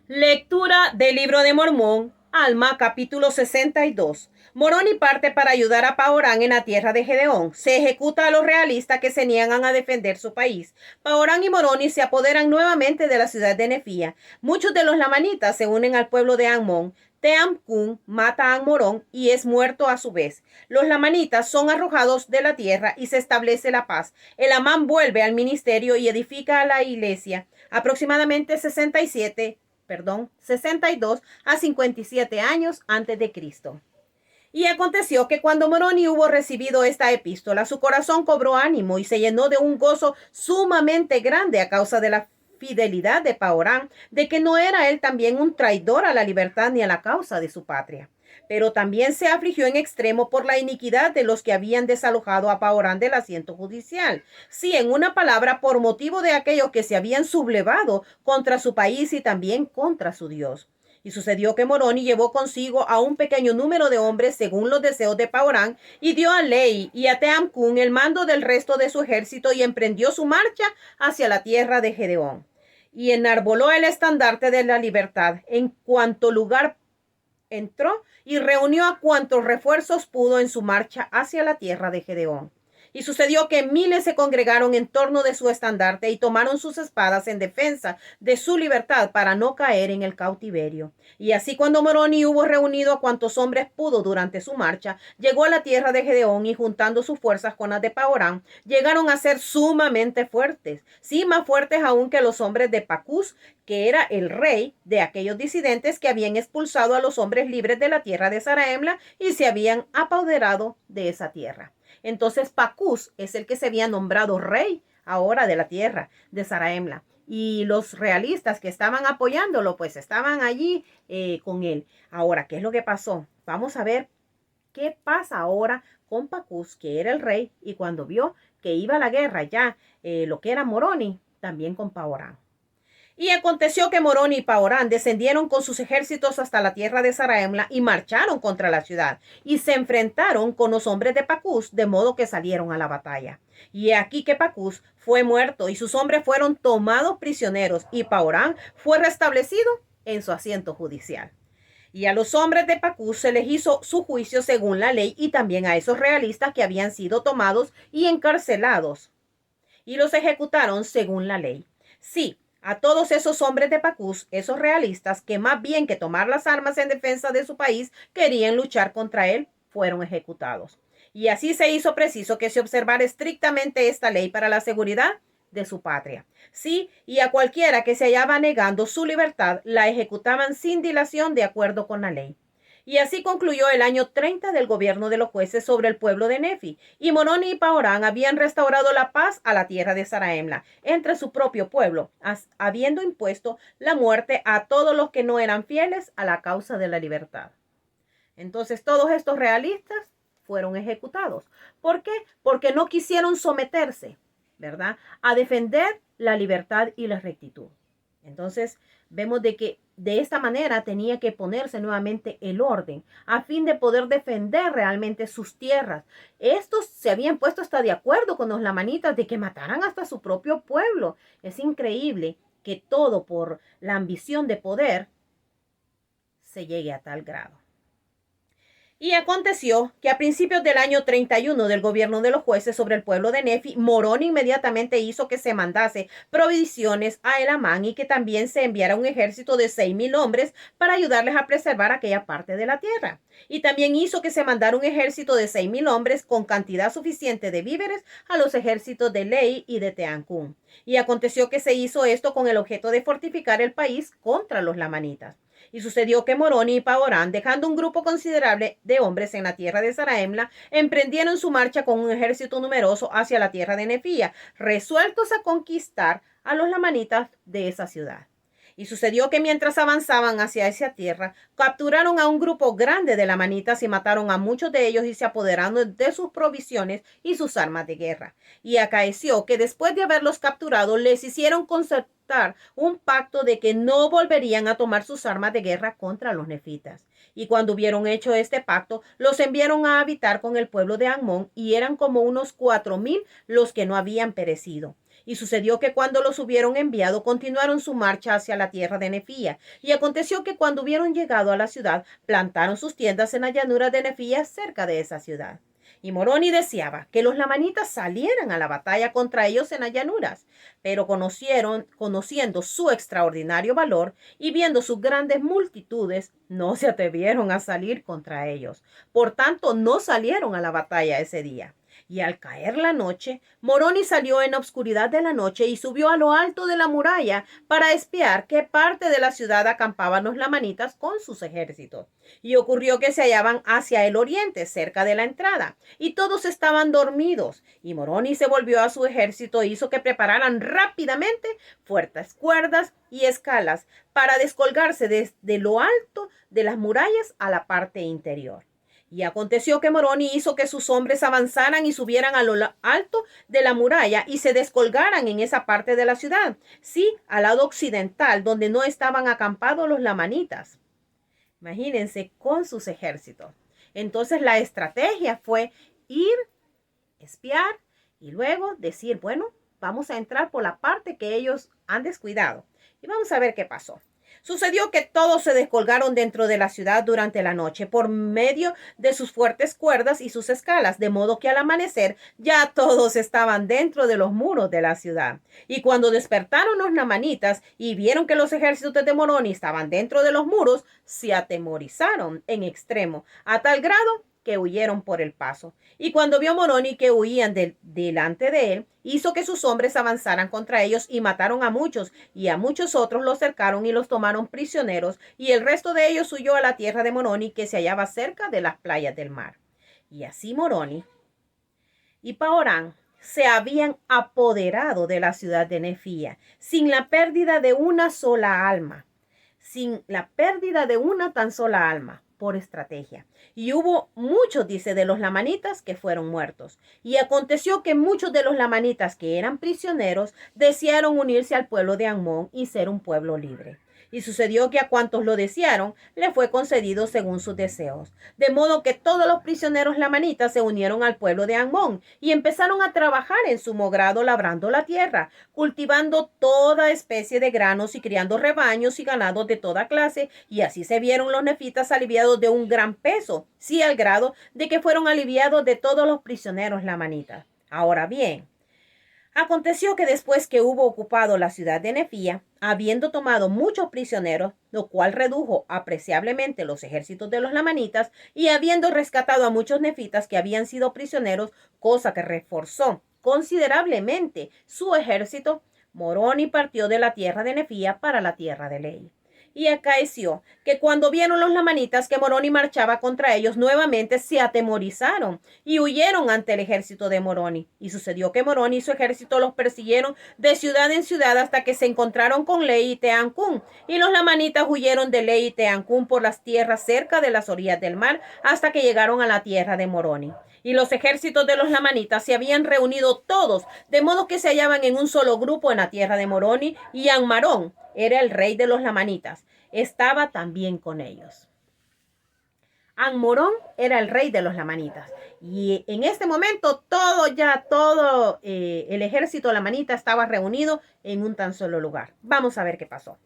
Lectura del Libro de Mormón, Alma, capítulo 62. Moroni parte para ayudar a Paorán en la tierra de Gedeón. Se ejecuta a los realistas que se niegan a defender su país. Paorán y Moroni se apoderan nuevamente de la ciudad de Nefía. Muchos de los lamanitas se unen al pueblo de Amón. Team-Kun mata a Amorón y es muerto a su vez. Los lamanitas son arrojados de la tierra y se establece la paz. El Amán vuelve al ministerio y edifica la iglesia. Aproximadamente 62 a 57 años antes de Cristo. Y aconteció que cuando Moroni hubo recibido esta epístola, su corazón cobró ánimo y se llenó de un gozo sumamente grande a causa de la fidelidad de Paorán, de que no era él también un traidor a la libertad ni a la causa de su patria. Pero también se afligió en extremo por la iniquidad de los que habían desalojado a Paorán del asiento judicial. Sí, en una palabra, por motivo de aquellos que se habían sublevado contra su país y también contra su Dios. Y sucedió que Moroni llevó consigo a un pequeño número de hombres según los deseos de Paorán y dio a Lei y a Team-Kun el mando del resto de su ejército y emprendió su marcha hacia la tierra de Gedeón. Y enarboló el estandarte de la libertad en cuanto lugar entró y reunió a cuantos refuerzos pudo en su marcha hacia la tierra de Gedeón. Y sucedió que miles se congregaron en torno de su estandarte y tomaron sus espadas en defensa de su libertad para no caer en el cautiverio. Y así cuando Moroni hubo reunido a cuantos hombres pudo durante su marcha, llegó a la tierra de Gedeón y juntando sus fuerzas con las de Paorán, llegaron a ser sumamente fuertes, sí, más fuertes aún que los hombres de Pacús, que era el rey de aquellos disidentes que habían expulsado a los hombres libres de la tierra de Zarahemla y se habían apoderado de esa tierra. Entonces Pacús es el que se había nombrado rey ahora de la tierra de Zarahemla. Y los realistas que estaban apoyándolo, pues estaban allí con él. Ahora, ¿qué es lo que pasó? Vamos a ver qué pasa ahora con Pacús, que era el rey, y cuando vio que iba a la guerra ya, lo que era Moroni, también con Paorán. Y aconteció que Moroni y Paorán descendieron con sus ejércitos hasta la tierra de Zarahemla y marcharon contra la ciudad y se enfrentaron con los hombres de Pacús, de modo que salieron a la batalla. Y he aquí que Pacús fue muerto y sus hombres fueron tomados prisioneros y Paorán fue restablecido en su asiento judicial. Y a los hombres de Pacús se les hizo su juicio según la ley y también a esos realistas que habían sido tomados y encarcelados y los ejecutaron según la ley. Sí, a todos esos hombres de Pacús, esos realistas que más bien que tomar las armas en defensa de su país, querían luchar contra él, fueron ejecutados. Y así se hizo preciso que se observara estrictamente esta ley para la seguridad de su patria. Sí, y a cualquiera que se hallaba negando su libertad, la ejecutaban sin dilación de acuerdo con la ley. Y así concluyó el año 30 del gobierno de los jueces sobre el pueblo de Nefi. Y Moroni y Paorán habían restaurado la paz a la tierra de Zarahemla entre su propio pueblo, habiendo impuesto la muerte a todos los que no eran fieles a la causa de la libertad. Entonces todos estos realistas fueron ejecutados. ¿Por qué? Porque no quisieron someterse, ¿verdad?, a defender la libertad y la rectitud. Entonces vemos de que de esta manera tenía que ponerse nuevamente el orden a fin de poder defender realmente sus tierras. Estos se habían puesto hasta de acuerdo con los lamanitas de que mataran hasta su propio pueblo. Es increíble que todo por la ambición de poder se llegue a tal grado. Y aconteció que a principios del año 31 del gobierno de los jueces sobre el pueblo de Nefi, Morón inmediatamente hizo que se mandase provisiones a Elamán y que también se enviara un ejército de 6,000 hombres para ayudarles a preservar aquella parte de la tierra. Y también hizo que se mandara un ejército de 6,000 hombres con cantidad suficiente de víveres a los ejércitos de Lei y de Teancún. Y aconteció que se hizo esto con el objeto de fortificar el país contra los lamanitas. Y sucedió que Moroni y Paorán, dejando un grupo considerable de hombres en la tierra de Zarahemla, emprendieron su marcha con un ejército numeroso hacia la tierra de Nefía, resueltos a conquistar a los lamanitas de esa ciudad. Y sucedió que mientras avanzaban hacia esa tierra, capturaron a un grupo grande de lamanitas y mataron a muchos de ellos y se apoderaron de sus provisiones y sus armas de guerra. Y acaeció que después de haberlos capturado, les hicieron concertar un pacto de que no volverían a tomar sus armas de guerra contra los nefitas. Y cuando hubieron hecho este pacto, los enviaron a habitar con el pueblo de Amón y eran como unos 4,000 los que no habían perecido. Y sucedió que cuando los hubieron enviado, continuaron su marcha hacia la tierra de Nefía. Y aconteció que cuando hubieron llegado a la ciudad, plantaron sus tiendas en la llanura de Nefía, cerca de esa ciudad. Y Moroni deseaba que los lamanitas salieran a la batalla contra ellos en las llanuras, pero conociendo su extraordinario valor y viendo sus grandes multitudes, no se atrevieron a salir contra ellos. Por tanto, no salieron a la batalla ese día. Y al caer la noche, Moroni salió en la oscuridad de la noche y subió a lo alto de la muralla para espiar qué parte de la ciudad acampaban los lamanitas con sus ejércitos. Y ocurrió que se hallaban hacia el oriente, cerca de la entrada, y todos estaban dormidos. Y Moroni se volvió a su ejército e hizo que prepararan rápidamente fuertes cuerdas y escalas para descolgarse desde lo alto de las murallas a la parte interior. Y aconteció que Moroni hizo que sus hombres avanzaran y subieran a lo alto de la muralla y se descolgaran en esa parte de la ciudad, sí, al lado occidental, donde no estaban acampados los lamanitas. Imagínense, con sus ejércitos. Entonces la estrategia fue ir, espiar y luego decir, bueno, vamos a entrar por la parte que ellos han descuidado. Y vamos a ver qué pasó. Sucedió que todos se descolgaron dentro de la ciudad durante la noche por medio de sus fuertes cuerdas y sus escalas, de modo que al amanecer ya todos estaban dentro de los muros de la ciudad. Y cuando despertaron los lamanitas y vieron que los ejércitos de Moroni estaban dentro de los muros, se atemorizaron en extremo, a tal grado que huyeron por el paso. Y cuando vio Moroni que huían delante de él, hizo que sus hombres avanzaran contra ellos y mataron a muchos, y a muchos otros los cercaron y los tomaron prisioneros, y el resto de ellos huyó a la tierra de Moroni, que se hallaba cerca de las playas del mar. Y así Moroni y Paorán se habían apoderado de la ciudad de Nefía, sin la pérdida de una sola alma, sin la pérdida de una tan sola alma, por estrategia. Y hubo muchos, dice, de los lamanitas que fueron muertos. Y aconteció que muchos de los lamanitas que eran prisioneros desearon unirse al pueblo de Amón y ser un pueblo libre. Y sucedió que a cuantos lo desearon, le fue concedido según sus deseos. De modo que todos los prisioneros lamanitas se unieron al pueblo de Amón y empezaron a trabajar en su grado labrando la tierra, cultivando toda especie de granos y criando rebaños y ganados de toda clase. Y así se vieron los nefitas aliviados de un gran peso, sí, al grado de que fueron aliviados de todos los prisioneros lamanitas. Ahora bien, aconteció que después que hubo ocupado la ciudad de Nefía, habiendo tomado muchos prisioneros, lo cual redujo apreciablemente los ejércitos de los lamanitas, y habiendo rescatado a muchos nefitas que habían sido prisioneros, cosa que reforzó considerablemente su ejército, Moroni partió de la tierra de Nefía para la tierra de Lei. Y acaeció que cuando vieron los lamanitas que Moroni marchaba contra ellos, nuevamente se atemorizaron y huyeron ante el ejército de Moroni. Y sucedió que Moroni y su ejército los persiguieron de ciudad en ciudad hasta que se encontraron con Lei y Teancún. Y los lamanitas huyeron de Lei y Teancún por las tierras cerca de las orillas del mar hasta que llegaron a la tierra de Moroni. Y los ejércitos de los lamanitas se habían reunido todos, de modo que se hallaban en un solo grupo en la tierra de Moroni, y Anmarón era el rey de los lamanitas, estaba también con ellos. Anmorón era el rey de los lamanitas. Y en este momento todo el ejército lamanita estaba reunido en un tan solo lugar. Vamos a ver qué pasó.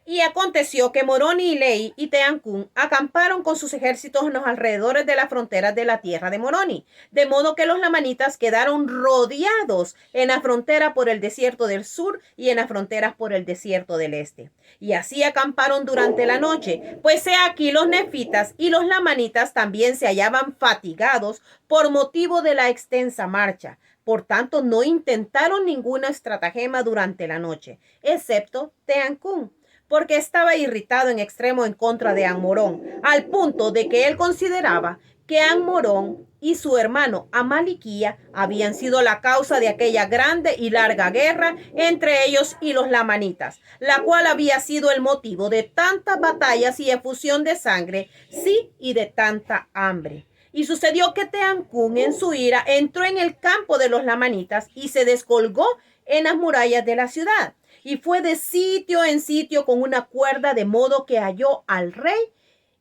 Y aconteció que Moroni y Lei y Teancún acamparon con sus ejércitos en los alrededores de las fronteras de la tierra de Moroni, de modo que los lamanitas quedaron rodeados en la frontera por el desierto del sur y en las fronteras por el desierto del este. Y así acamparon durante la noche, pues he aquí los nefitas y los lamanitas también se hallaban fatigados por motivo de la extensa marcha. Por tanto, no intentaron ninguna estratagema durante la noche, excepto Teancún, porque estaba irritado en extremo en contra de Anmorón, al punto de que él consideraba que Anmorón y su hermano Amaliquía habían sido la causa de aquella grande y larga guerra entre ellos y los lamanitas, la cual había sido el motivo de tantas batallas y efusión de sangre, sí, y de tanta hambre. Y sucedió que Teancún en su ira entró en el campo de los lamanitas y se descolgó en las murallas de la ciudad. Y fue de sitio en sitio con una cuerda, de modo que halló al rey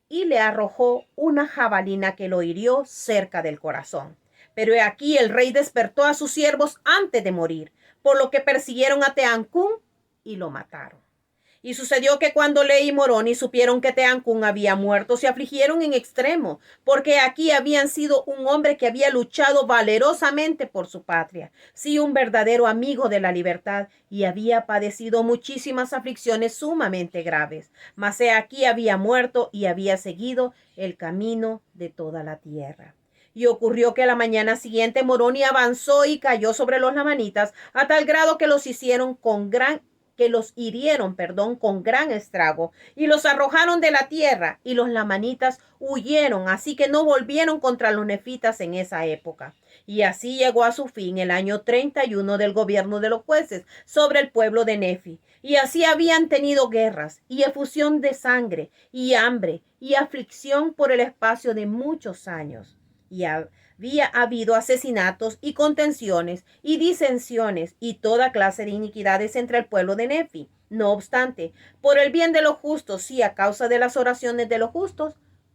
y le arrojó una jabalina que lo hirió cerca del corazón. Pero he aquí el rey despertó a sus siervos antes de morir, por lo que persiguieron a Teancún y lo mataron. Y sucedió que cuando Ley y Moroni supieron que Teancún había muerto, se afligieron en extremo, porque aquí habían sido un hombre que había luchado valerosamente por su patria, sí, un verdadero amigo de la libertad, y había padecido muchísimas aflicciones sumamente graves. Mas he aquí había muerto y había seguido el camino de toda la tierra. Y ocurrió que la mañana siguiente Moroni avanzó y cayó sobre los lamanitas a tal grado que los hirieron, con gran estrago, y los arrojaron de la tierra, y los lamanitas huyeron, así que no volvieron contra los nefitas en esa época. Y así llegó a su fin el año 31 del gobierno de los jueces sobre el pueblo de Nefi. Y así habían tenido guerras, y efusión de sangre, y hambre, y aflicción por el espacio de muchos años. Y había habido asesinatos y contenciones y disensiones y toda clase de iniquidades entre el pueblo de Nefi. No obstante, por el bien de los justos y a causa de las oraciones de los justos,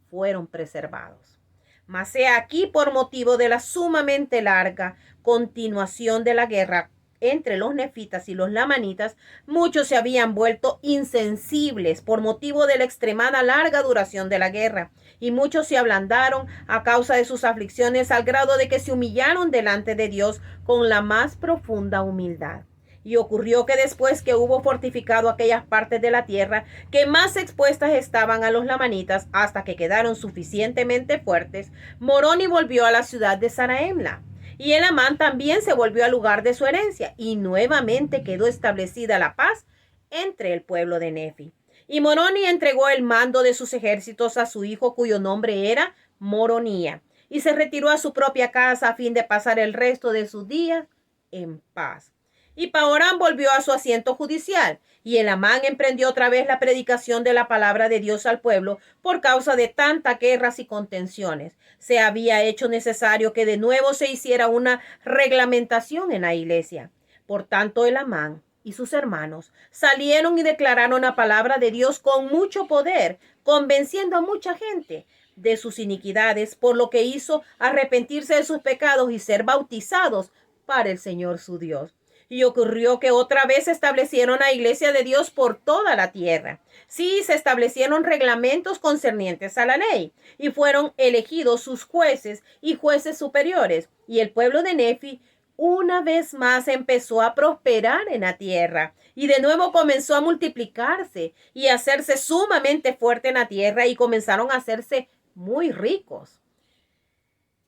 fueron preservados. Mas he aquí, por motivo de la sumamente larga continuación de la guerra entre los nefitas y los lamanitas, muchos se habían vuelto insensibles por motivo de la extremada larga duración de la guerra, y muchos se ablandaron a causa de sus aflicciones al grado de que se humillaron delante de Dios con la más profunda humildad. Y ocurrió que después que hubo fortificado aquellas partes de la tierra que más expuestas estaban a los lamanitas hasta que quedaron suficientemente fuertes, Moroni volvió a la ciudad de Saraemla. Y Elamán también se volvió al lugar de su herencia, y nuevamente quedó establecida la paz entre el pueblo de Nefi. Y Moroni entregó el mando de sus ejércitos a su hijo, cuyo nombre era Moronía, y se retiró a su propia casa a fin de pasar el resto de sus días en paz. Y Paorán volvió a su asiento judicial, y Elamán emprendió otra vez la predicación de la palabra de Dios al pueblo por causa de tantas guerras y contenciones. Se había hecho necesario que de nuevo se hiciera una reglamentación en la iglesia. Por tanto, Elamán y sus hermanos salieron y declararon la palabra de Dios con mucho poder, convenciendo a mucha gente de sus iniquidades, por lo que hizo arrepentirse de sus pecados y ser bautizados para el Señor su Dios. Y ocurrió que otra vez se establecieron la iglesia de Dios por toda la tierra. Sí, se establecieron reglamentos concernientes a la ley, y fueron elegidos sus jueces y jueces superiores. Y el pueblo de Nefi una vez más empezó a prosperar en la tierra, y de nuevo comenzó a multiplicarse y a hacerse sumamente fuerte en la tierra, y comenzaron a hacerse muy ricos.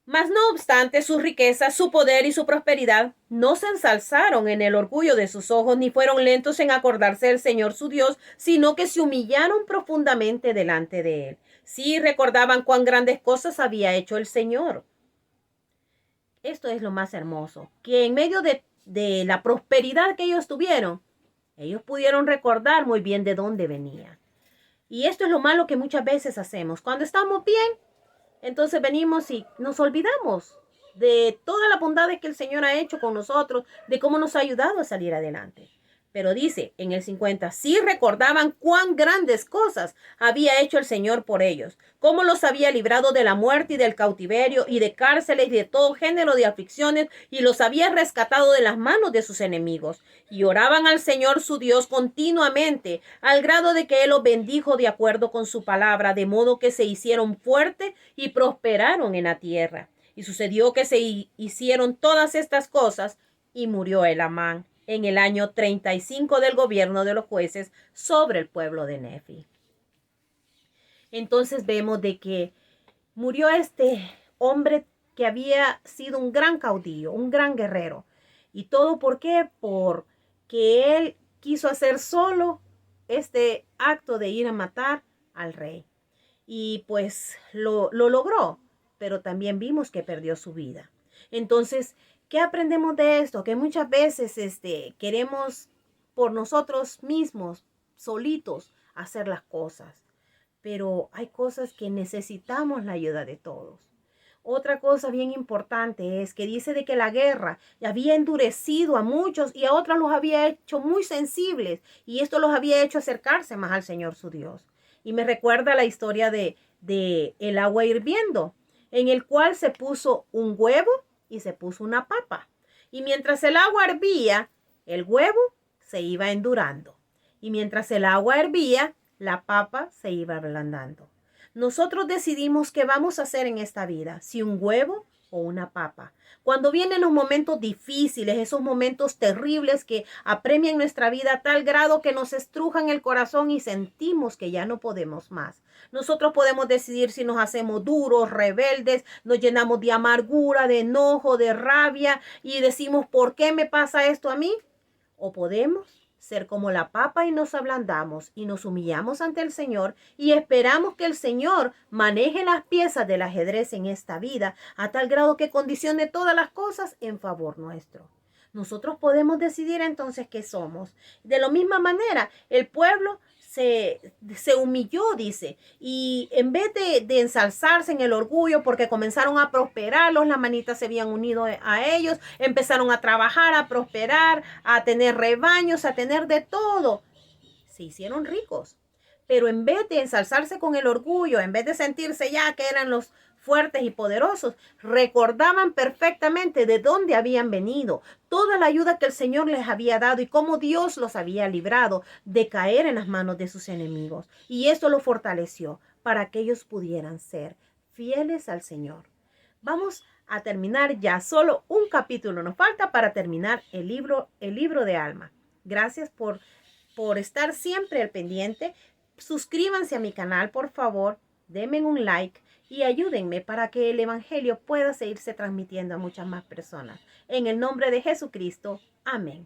Mas no obstante sus riquezas, su poder y su prosperidad no se ensalzaron en el orgullo de sus ojos, ni fueron lentos en acordarse del Señor su Dios, sino que se humillaron profundamente delante de él. Sí recordaban cuán grandes cosas había hecho el Señor. Esto es lo más hermoso, que en medio de la prosperidad que ellos tuvieron, ellos pudieron recordar muy bien de dónde venían. Y esto es lo malo que muchas veces hacemos. Cuando estamos bien, entonces venimos y nos olvidamos de toda la bondad que el Señor ha hecho con nosotros, de cómo nos ha ayudado a salir adelante. Pero dice en el 50, sí recordaban cuán grandes cosas había hecho el Señor por ellos, cómo los había librado de la muerte y del cautiverio y de cárceles y de todo género de aflicciones, y los había rescatado de las manos de sus enemigos. Y oraban al Señor su Dios continuamente, al grado de que Él los bendijo de acuerdo con su palabra, de modo que se hicieron fuertes y prosperaron en la tierra. Y sucedió que se hicieron todas estas cosas, y murió Elamán en el año 35 del gobierno de los jueces sobre el pueblo de Nefi. Entonces vemos de que murió este hombre que había sido un gran caudillo, un gran guerrero. ¿Y todo por qué? Porque él quiso hacer solo este acto de ir a matar al rey. Y pues lo logró, pero también vimos que perdió su vida. Entonces, ¿qué aprendemos de esto? Que muchas veces queremos por nosotros mismos, solitos, hacer las cosas. Pero hay cosas que necesitamos la ayuda de todos. Otra cosa bien importante es que dice de que la guerra había endurecido a muchos y a otros los había hecho muy sensibles. Y esto los había hecho acercarse más al Señor su Dios. Y me recuerda la historia de el agua hirviendo, en el cual se puso un huevo y se puso una papa. Y mientras el agua hervía, El huevo se iba endurando y mientras el agua hervía, la papa se iba ablandando. Nosotros decidimos qué vamos a hacer en esta vida, si un huevo o una papa. Cuando vienen los momentos difíciles, esos momentos terribles que apremian nuestra vida a tal grado que nos estrujan el corazón y sentimos que ya no podemos más. Nosotros podemos decidir si nos hacemos duros, rebeldes, nos llenamos de amargura, de enojo, de rabia y decimos, ¿por qué me pasa esto a mí? O podemos ser como la papa y nos ablandamos y nos humillamos ante el Señor y esperamos que el Señor maneje las piezas del ajedrez en esta vida a tal grado que condicione todas las cosas en favor nuestro. Nosotros podemos decidir entonces qué somos. De la misma manera, el pueblo se humilló, dice, y en vez de ensalzarse en el orgullo porque comenzaron a prosperar, los lamanitas se habían unido a ellos, empezaron a trabajar, a prosperar, a tener rebaños, a tener de todo. Se hicieron ricos. Pero en vez de ensalzarse con el orgullo, en vez de sentirse ya que eran los fuertes y poderosos, recordaban perfectamente de dónde habían venido, toda la ayuda que el Señor les había dado y cómo Dios los había librado de caer en las manos de sus enemigos. Y eso los fortaleció para que ellos pudieran ser fieles al Señor. Vamos a terminar ya, solo un capítulo nos falta para terminar el libro de Alma. Gracias por estar siempre al pendiente. Suscríbanse a mi canal, por favor, denme un like y ayúdenme para que el evangelio pueda seguirse transmitiendo a muchas más personas. En el nombre de Jesucristo, amén.